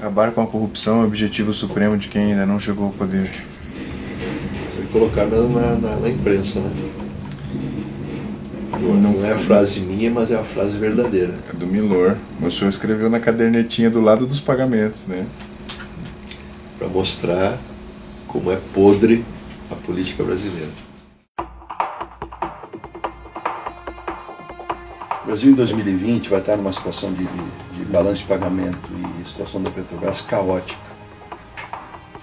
Acabar com a corrupção é o objetivo supremo de quem ainda não chegou ao poder. Você vai colocar na imprensa, né? Não é a frase minha, mas é a frase verdadeira. É do Milor. O senhor escreveu na cadernetinha do lado dos pagamentos, né? Para mostrar como é podre a política brasileira. O Brasil em 2020 vai estar numa situação de balanço de pagamento e situação da Petrobras caótica.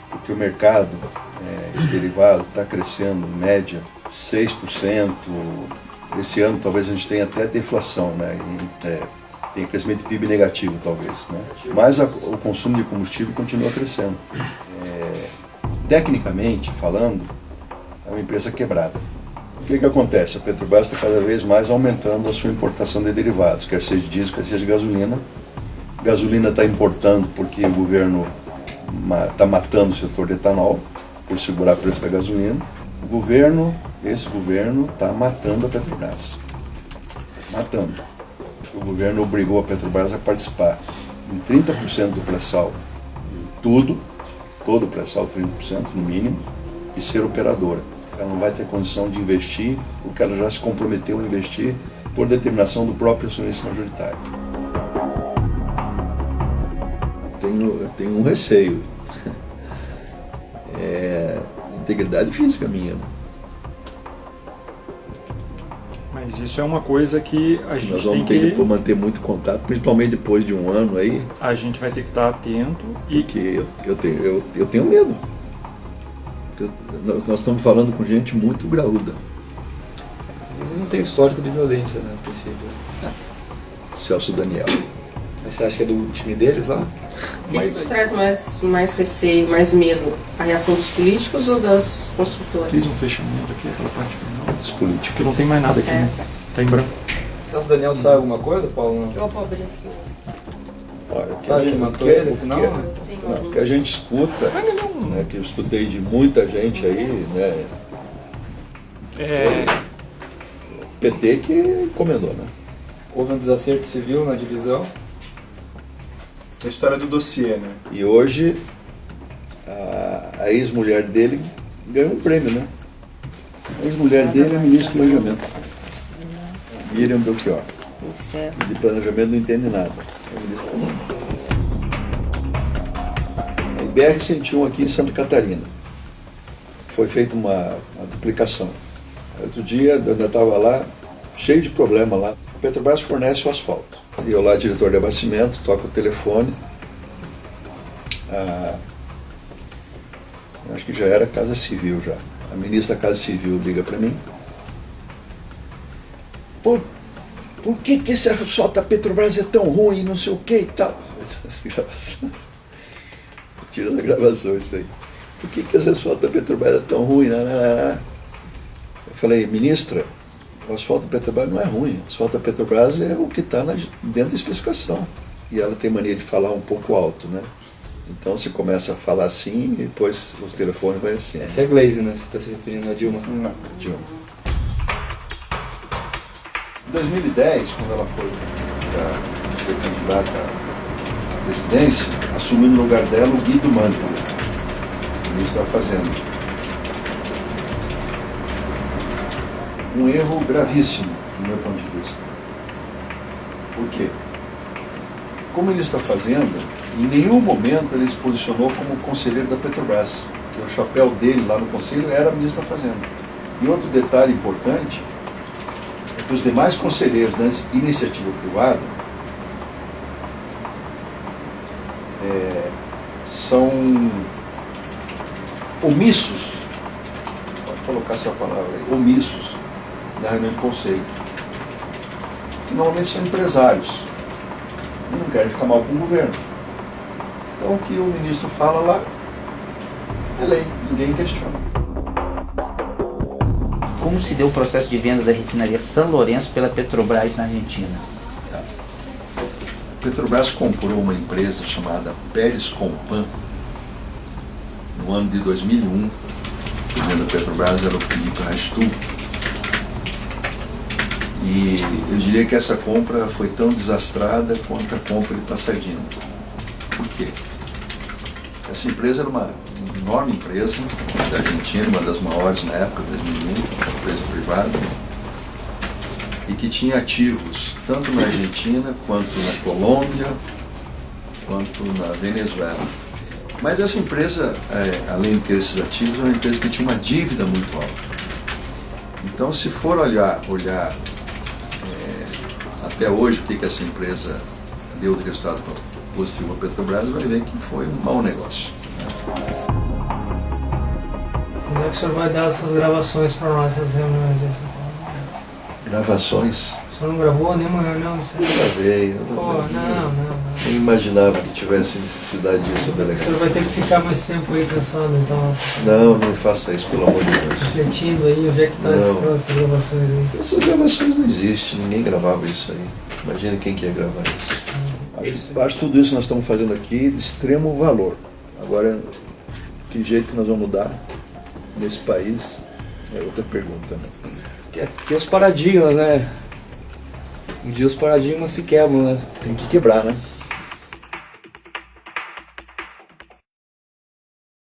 Porque o mercado de derivado está crescendo, em média, 6%. Esse ano talvez a gente tenha até deflação, né? Tem crescimento de PIB negativo, talvez, né? Mas o consumo de combustível continua crescendo. Tecnicamente falando, é uma empresa quebrada. O que acontece? A Petrobras está cada vez mais aumentando a sua importação de derivados, quer seja de diesel, quer seja de gasolina. Gasolina está importando porque o governo está matando o setor de etanol por segurar o preço da gasolina. Esse governo está matando a Petrobras. Matando. O governo obrigou a Petrobras a participar em 30% do pré-sal, todo o pré-sal, 30% no mínimo, e ser operadora. Ela não vai ter condição de investir o que ela já se comprometeu a investir por determinação do próprio acionista majoritário. Eu tenho um receio. Integridade física minha. Mas isso é uma coisa que a gente Nós vamos ter que manter muito contato, principalmente depois de um ano aí. A gente vai ter que estar atento. Porque eu tenho medo. Porque nós estamos falando com gente muito graúda. Às vezes não tem histórico de violência, né, a princípio. Celso Daniel. Mas você acha que é do time deles lá? Isso traz mais receio, mais medo? A reação dos políticos ou das construtoras? Fiz um fechamento aqui, aquela parte final. Dos políticos. Porque não tem mais nada aqui, né? Tá em branco. Celso Daniel sabe alguma coisa, Paulo? Eu vou abrir aqui. Olha, Sabe que matou ele no final? O que a gente escuta, né, que eu escutei de muita gente aí, né? O PT que encomendou, né? Houve um desacerto civil na divisão. A história do dossiê, né? E hoje a ex-mulher dele ganhou um prêmio, né? A ex-mulher dele é ministra do Planejamento. Miriam Belchior. De planejamento não entende nada. É ministro do Planejamento. A BR-101 aqui em Santa Catarina. Foi feita uma duplicação. Outro dia, eu ainda estava lá, cheio de problema lá. A Petrobras fornece o asfalto. E eu lá, diretor de abastecimento, toco o telefone. Acho que já era Casa Civil já. A ministra da Casa Civil liga para mim. Por que esse asfalto da Petrobras é tão ruim, não sei o que e tal? Tira da gravação isso aí. Por que esse asfalto da Petrobras é tão ruim? Eu falei, ministra, o asfalto da Petrobras não é ruim. O asfalto da Petrobras é o que está dentro da especificação. E ela tem mania de falar um pouco alto, né? Então você começa a falar assim e depois os telefones vai assim. Essa é a Glaze, né? Você está se referindo a Dilma? Não, Dilma. Em 2010, quando ela foi para ser candidata à presidência, assumiu no lugar dela o Guido Mantega, ministro da Fazenda. Um erro gravíssimo, do meu ponto de vista. Por quê? Como ministro da Fazenda, em nenhum momento ele se posicionou como conselheiro da Petrobras, porque o chapéu dele lá no conselho era ministro da Fazenda. E outro detalhe importante é que os demais conselheiros da iniciativa privada são omissos, pode colocar essa palavra aí, omissos na reunião de conselho, que normalmente são empresários e não querem ficar mal com o governo. Então o que o ministro fala lá é lei, ninguém questiona. Como se deu o processo de venda da refinaria São Lourenço pela Petrobras na Argentina? A Petrobras comprou uma empresa chamada Pérez Compan no ano de 2001. O presidente da Petrobras era o Felipe Rastul. E eu diria que essa compra foi tão desastrada quanto a compra de Passadino. Por quê? Essa empresa era uma enorme empresa da Argentina, uma das maiores na época, 2001, uma empresa privada, e que tinha ativos tanto na Argentina, quanto na Colômbia, quanto na Venezuela. Mas essa empresa, além de ter esses ativos, é uma empresa que tinha uma dívida muito alta. Então, se for olhar até hoje o que essa empresa deu de resultado positivo à Petrobras, vai ver que foi um mau negócio. Quando é que o senhor vai dar essas gravações para nós, essas reuniões? Gravações? O senhor não gravou nenhuma reunião? Eu gravei. Pô, não. Nem imaginava que tivesse necessidade disso, O delegado. senhor vai ter que ficar mais tempo aí pensando, então, Não me faça isso, pelo amor de Deus. refletindo aí, onde é que Não. estão essas gravações aí. Essas gravações não existem, ninguém gravava isso aí. Imagina quem que ia gravar isso. Acho que tudo isso que nós estamos fazendo aqui de extremo valor. Agora, que jeito que nós vamos mudar nesse país é outra pergunta, né? Tem os paradigmas, né? Um dia os paradigmas se quebram, né? Tem que quebrar, né?